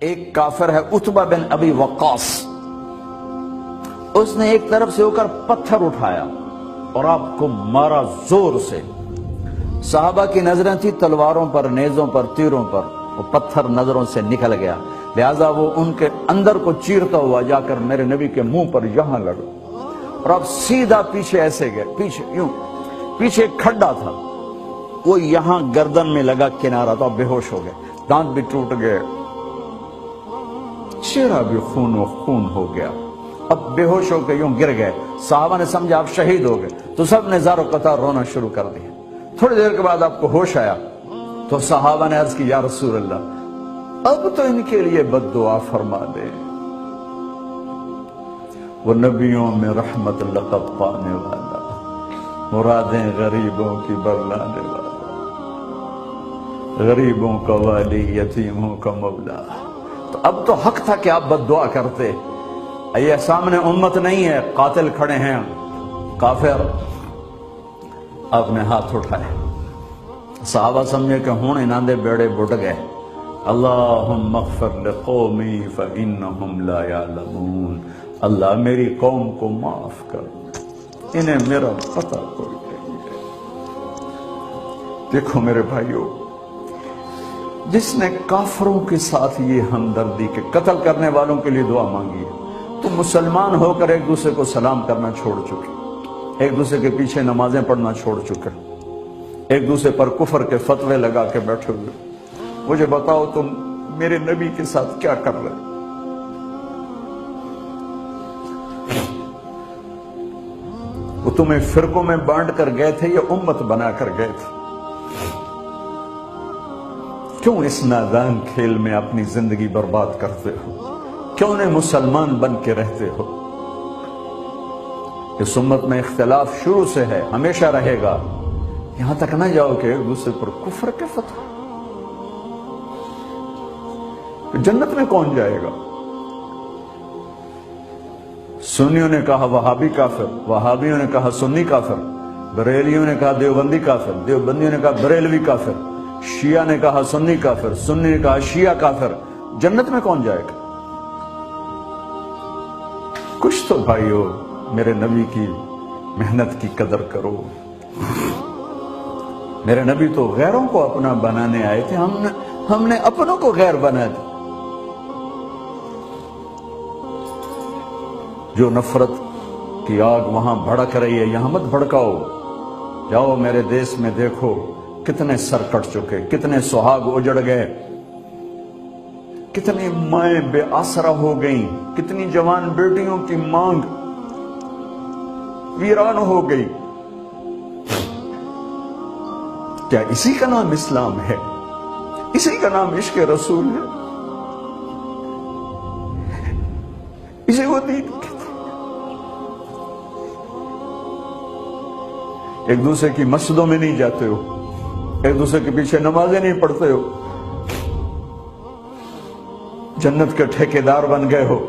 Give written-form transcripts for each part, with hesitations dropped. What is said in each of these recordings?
ایک کافر ہے عتبہ بن ابی وقاص، اس نے ایک طرف سے ہو کر پتھر اٹھایا اور آپ کو مارا زور سے۔ صحابہ کی نظریں تھی تلواروں پر، نیزوں پر، تیروں پر، وہ پتھر نظروں سے نکل گیا، لہذا وہ ان کے اندر کو چیرتا ہوا جا کر میرے نبی کے منہ پر یہاں لگا، اور اب سیدھا پیچھے ایسے گئے، پیچھے یوں، پیچھے ایک کھڈا تھا، وہ یہاں گردن میں لگا کنارہ، تو اب بے ہوش ہو گئے، دانت بھی ٹوٹ گئے، چہرہ بھی خون و خون ہو گیا، اب بے ہوش ہو کے یوں گر گئے۔ صحابہ نے سمجھا آپ شہید ہو گئے، تو سب نے زار و قطار رونا شروع کر دیا۔ تھوڑی دیر کے بعد آپ کو ہوش آیا تو صحابہ نے عرض کی یا رسول اللہ اب تو ان کے لیے بد دعا فرما دے، وہ نبیوں میں رحمت لقب پانے والا، مرادیں غریبوں کی برلانے والا، غریبوں کا والی، یتیموں کا مولا۔ تو اب تو حق تھا کہ آپ بد دعا کرتے۔ یہ سامنے امت نہیں ہے، قاتل کھڑے ہیں، کافر۔ آپ نے ہاتھ اٹھائے، صحابہ سمجھے کہ ہوں انہاں دے بیڑے بڑھ گئے۔ اللہم اغفر لقومی فإنہم لا یعلمون، اللہ میری قوم کو معاف کر، انہیں میرا پتہ کوئی نہیں ہے۔ دیکھو میرے بھائیو، جس نے کافروں کے ساتھ یہ ہمدردی کے قتل کرنے والوں کے لیے دعا مانگی ہے، تو مسلمان ہو کر ایک دوسرے کو سلام کرنا چھوڑ چکے، ایک دوسرے کے پیچھے نمازیں پڑھنا چھوڑ چکے، ایک دوسرے پر کفر کے فتوے لگا کے بیٹھے ہوئے۔ مجھے بتاؤ تم میرے نبی کے ساتھ کیا کر رہے؟ وہ تمہیں فرقوں میں بانٹ کر گئے تھے یا امت بنا کر گئے تھے؟ کیوں اس نادان کھیل میں اپنی زندگی برباد کرتے ہو؟ کیوں نے مسلمان بن کے رہتے ہو؟ اس امت میں اختلاف شروع سے ہے، ہمیشہ رہے گا، یہاں تک نہ جاؤ کہ ایک دوسرے پر کفر کے فتوے۔ جنت میں کون جائے گا؟ سنیوں نے کہا وہابی کافر، وہابیوں نے کہا سنی کافر، بریلیوں نے کہا دیوبندی کافر، دیوبندیوں نے کہا بریلوی کافر، شیعہ نے کہا سنی کافر، سنی نے کہا شیعہ کافر۔ جنت میں کون جائے گا؟ کچھ تو بھائیو میرے نبی کی محنت کی قدر کرو۔ میرے نبی تو غیروں کو اپنا بنانے آئے تھے، ہم نے اپنوں کو غیر بنا دیا۔ جو نفرت کی آگ وہاں بھڑک رہی ہے، یہاں مت بھڑکاؤ۔ جاؤ میرے دیس میں دیکھو کتنے سر کٹ چکے، کتنے سہاگ اجڑ گئے، کتنی مائیں بے آسرا ہو گئیں، کتنی جوان بیٹیوں کی مانگ ویران ہو گئی۔ کیا اسی کا نام اسلام ہے؟ اسی کا نام عشق رسول ہے؟ اسے وہ دین کہتے ہیں؟ ایک دوسرے کی مسجدوں میں نہیں جاتے ہو، ایک دوسرے کے پیچھے نمازیں نہیں پڑھتے ہو، جنت کے ٹھیکیدار بن گئے ہو۔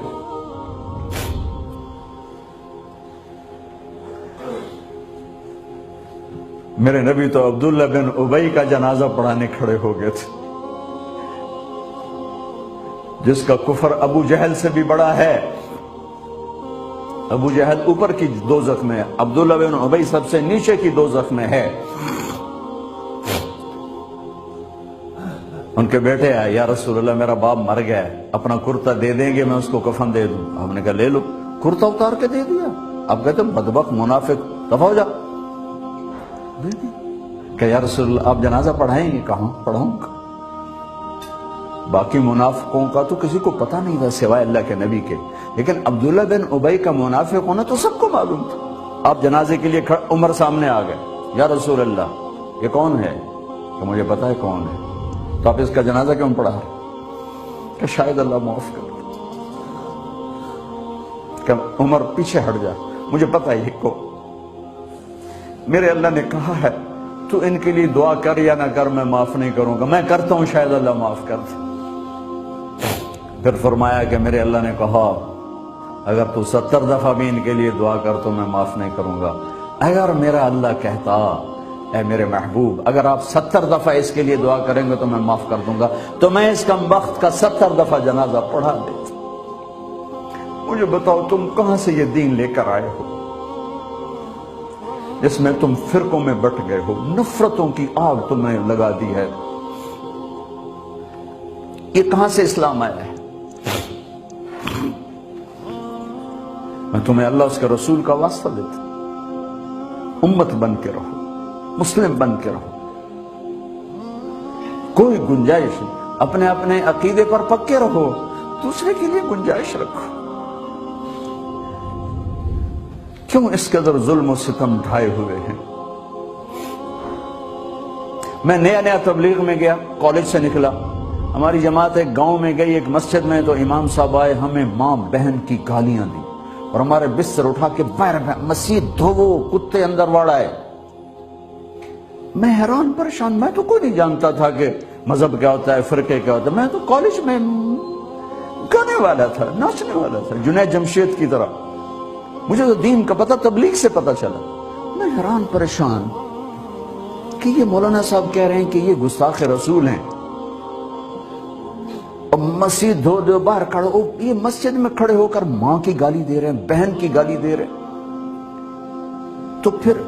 میرے نبی تو عبداللہ بن ابی کا جنازہ پڑھانے کھڑے ہو گئے تھے، جس کا کفر ابو جہل سے بھی بڑا ہے۔ ابو جہل اوپر کی دوزخ میں ہے، عبداللہ بن ابی سب سے نیچے کی دوزخ میں ہے۔ ان کے بیٹے آئے، یا رسول اللہ میرا باپ مر گیا ہے، اپنا کرتا دے دیں گے، میں اس کو کفن دے دوں۔ آپ نے کہا لے لو، کرتا اتار کے دے دیا۔ آپ کہتے ہیں بدبخت منافق، دفع ہو جا۔ کہ یا رسول اللہ آپ جنازہ پڑھائیں گے؟ کہاں پڑھاؤں گا؟ باقی منافقوں کا تو کسی کو پتہ نہیں تھا سوائے اللہ کے نبی کے، لیکن عبداللہ بن ابی کا منافق ہونا تو سب کو معلوم تھا۔ آپ جنازے کے لیے عمر سامنے آ گئے، یا رسول اللہ یہ کون ہے؟ کہ مجھے پتا ہے کون ہے، تو آپ اس کا جنازہ کیوں پڑھا رہے؟ کہ شاید اللہ معاف کر دے۔ کہ عمر پیچھے ہٹ جا، مجھے پتا ہے کو، میرے اللہ نے کہا ہے تو ان کے لیے دعا کر یا نہ کر، میں معاف نہیں کروں گا، میں کرتا ہوں شاید اللہ معاف کر دے۔ پھر فرمایا کہ میرے اللہ نے کہا اگر تو 70 دفعہ بھی ان کے لیے دعا کر تو میں معاف نہیں کروں گا۔ اگر میرا اللہ کہتا اے میرے محبوب اگر آپ 70 دفعہ اس کے لیے دعا کریں گے تو میں معاف کر دوں گا، تو میں اس کمبخت کا 70 دفعہ جنازہ پڑھا دیتا۔ مجھے بتاؤ تم کہاں سے یہ دین لے کر آئے ہو جس میں تم فرقوں میں بٹ گئے ہو، نفرتوں کی آگ تم نے لگا دی ہے، یہ کہاں سے اسلام آیا ہے؟ میں تمہیں اللہ اس کے رسول کا واسطہ دیتا ہوں، امت بن کے رہو، مسلم بن کے رہو، کوئی گنجائش نہیں، اپنے اپنے عقیدے پر پکے رہو، دوسرے کے لیے گنجائش رکھو۔ کیوں اس قدر ظلم و ستم ڈھائے ہوئے ہیں؟ میں نیا تبلیغ میں گیا، کالج سے نکلا، ہماری جماعت ایک گاؤں میں گئی، ایک مسجد میں، تو امام صاحب آئے، ہمیں ماں بہن کی گالیاں دی اور ہمارے بستر اٹھا کے باہر مسجد دھوو، کتے اندر واڑائے۔ میں حیران پریشان، میں تو کوئی نہیں جانتا تھا کہ مذہب کیا ہوتا ہے، فرقے کیا ہوتا ہے، میں تو کالج میں گانے والا تھا، ناچنے والا تھا، جنید جمشید کی طرح، مجھے تو دین کا پتہ تبلیغ سے پتہ چلا۔ میں حیران پریشان کہ یہ مولانا صاحب کہہ رہے ہیں کہ یہ گستاخ رسول ہیں، اور مسجد دھو دو، باہر کھڑے ہو، یہ مسجد میں کھڑے ہو کر ماں کی گالی دے رہے ہیں، بہن کی گالی دے رہے ہیں، تو پھر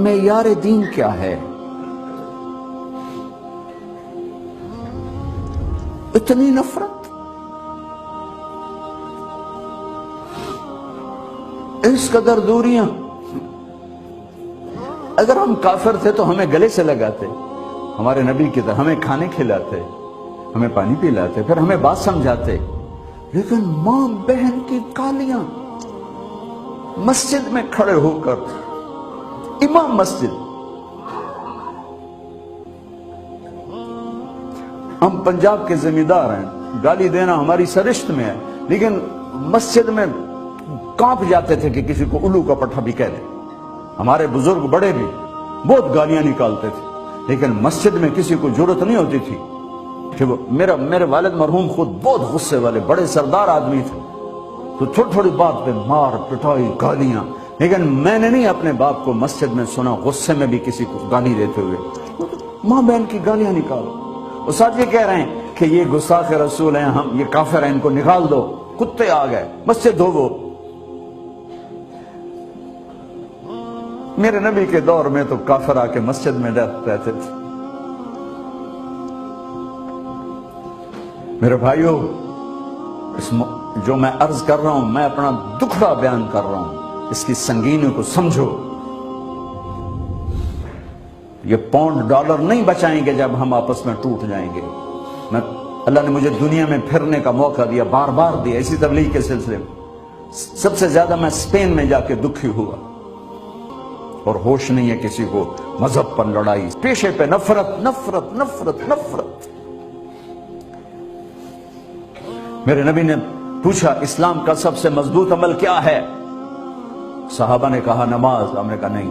معیار دین کیا ہے؟ اتنی نفرت، اس قدر دوریاں۔ اگر ہم کافر تھے تو ہمیں گلے سے لگاتے، ہمارے نبی کی طرح ہمیں کھانے کھلاتے، ہمیں پانی پلاتے، پھر ہمیں بات سمجھاتے، لیکن ماں بہن کی گالیاں، مسجد میں کھڑے ہو کر، امام مسجد۔ ہم پنجاب کے زمیندار ہیں، گالی دینا ہماری سرشت میں ہے، لیکن مسجد میں کانپ جاتے تھے کہ کسی کو الو کا پٹھا بھی کہہ دیں۔ ہمارے بزرگ بڑے بھی بہت گالیاں نکالتے تھے، لیکن مسجد میں کسی کو جرت نہیں ہوتی تھی کہ وہ میرے والد مرحوم خود بہت غصے والے بڑے سردار آدمی تھے، تو تھوڑی تھوڑی بات پہ مار پٹائی گالیاں، لیکن میں نے نہیں اپنے باپ کو مسجد میں سنا غصے میں بھی کسی کو گالی دیتے ہوئے۔ ماں بہن کی گالیاں نکالو، وہ ساتھ یہ کہہ رہے ہیں کہ یہ گستاخ رسول ہیں، ہم یہ کافر ہیں، ان کو نکال دو، کتے آ گئے، مسجد دھوو۔ میرے نبی کے دور میں تو کافر آ کے مسجد میں رہتے تھے۔ میرے بھائیو، جو میں عرض کر رہا ہوں، میں اپنا دکھڑا بیان کر رہا ہوں، اس کی سنگینی کو سمجھو۔ یہ پاؤنڈ ڈالر نہیں بچائیں گے جب ہم آپس میں ٹوٹ جائیں گے۔ اللہ نے مجھے دنیا میں پھرنے کا موقع دیا، بار بار دیا، اسی تبلیغ کے سلسلے میں۔ سب سے زیادہ میں اسپین میں جا کے دکھی ہوا، اور ہوش نہیں ہے کسی کو، مذہب پر لڑائی، پیشے پہ نفرت نفرت نفرت نفرت۔ میرے نبی نے پوچھا اسلام کا سب سے مضبوط عمل کیا ہے؟ صحابہ نے کہا نماز، آپ نے کہا نہیں۔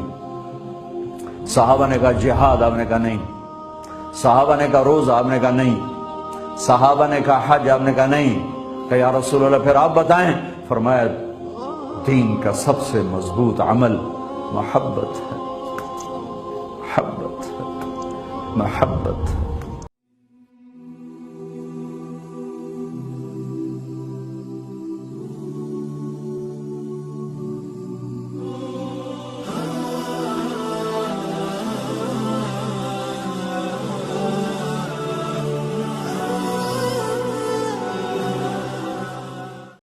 صحابہ نے کہا جہاد، آپ نے کہا نہیں۔ صحابہ نے کہا روزہ، آپ نے کہا نہیں۔ صحابہ نے کہا حج، آپ نے کہا نہیں۔ کہ یا رسول اللہ پھر آپ بتائیں؟ فرمایا دین کا سب سے مضبوط عمل محبت ہے، محبت ہے، محبت ہے۔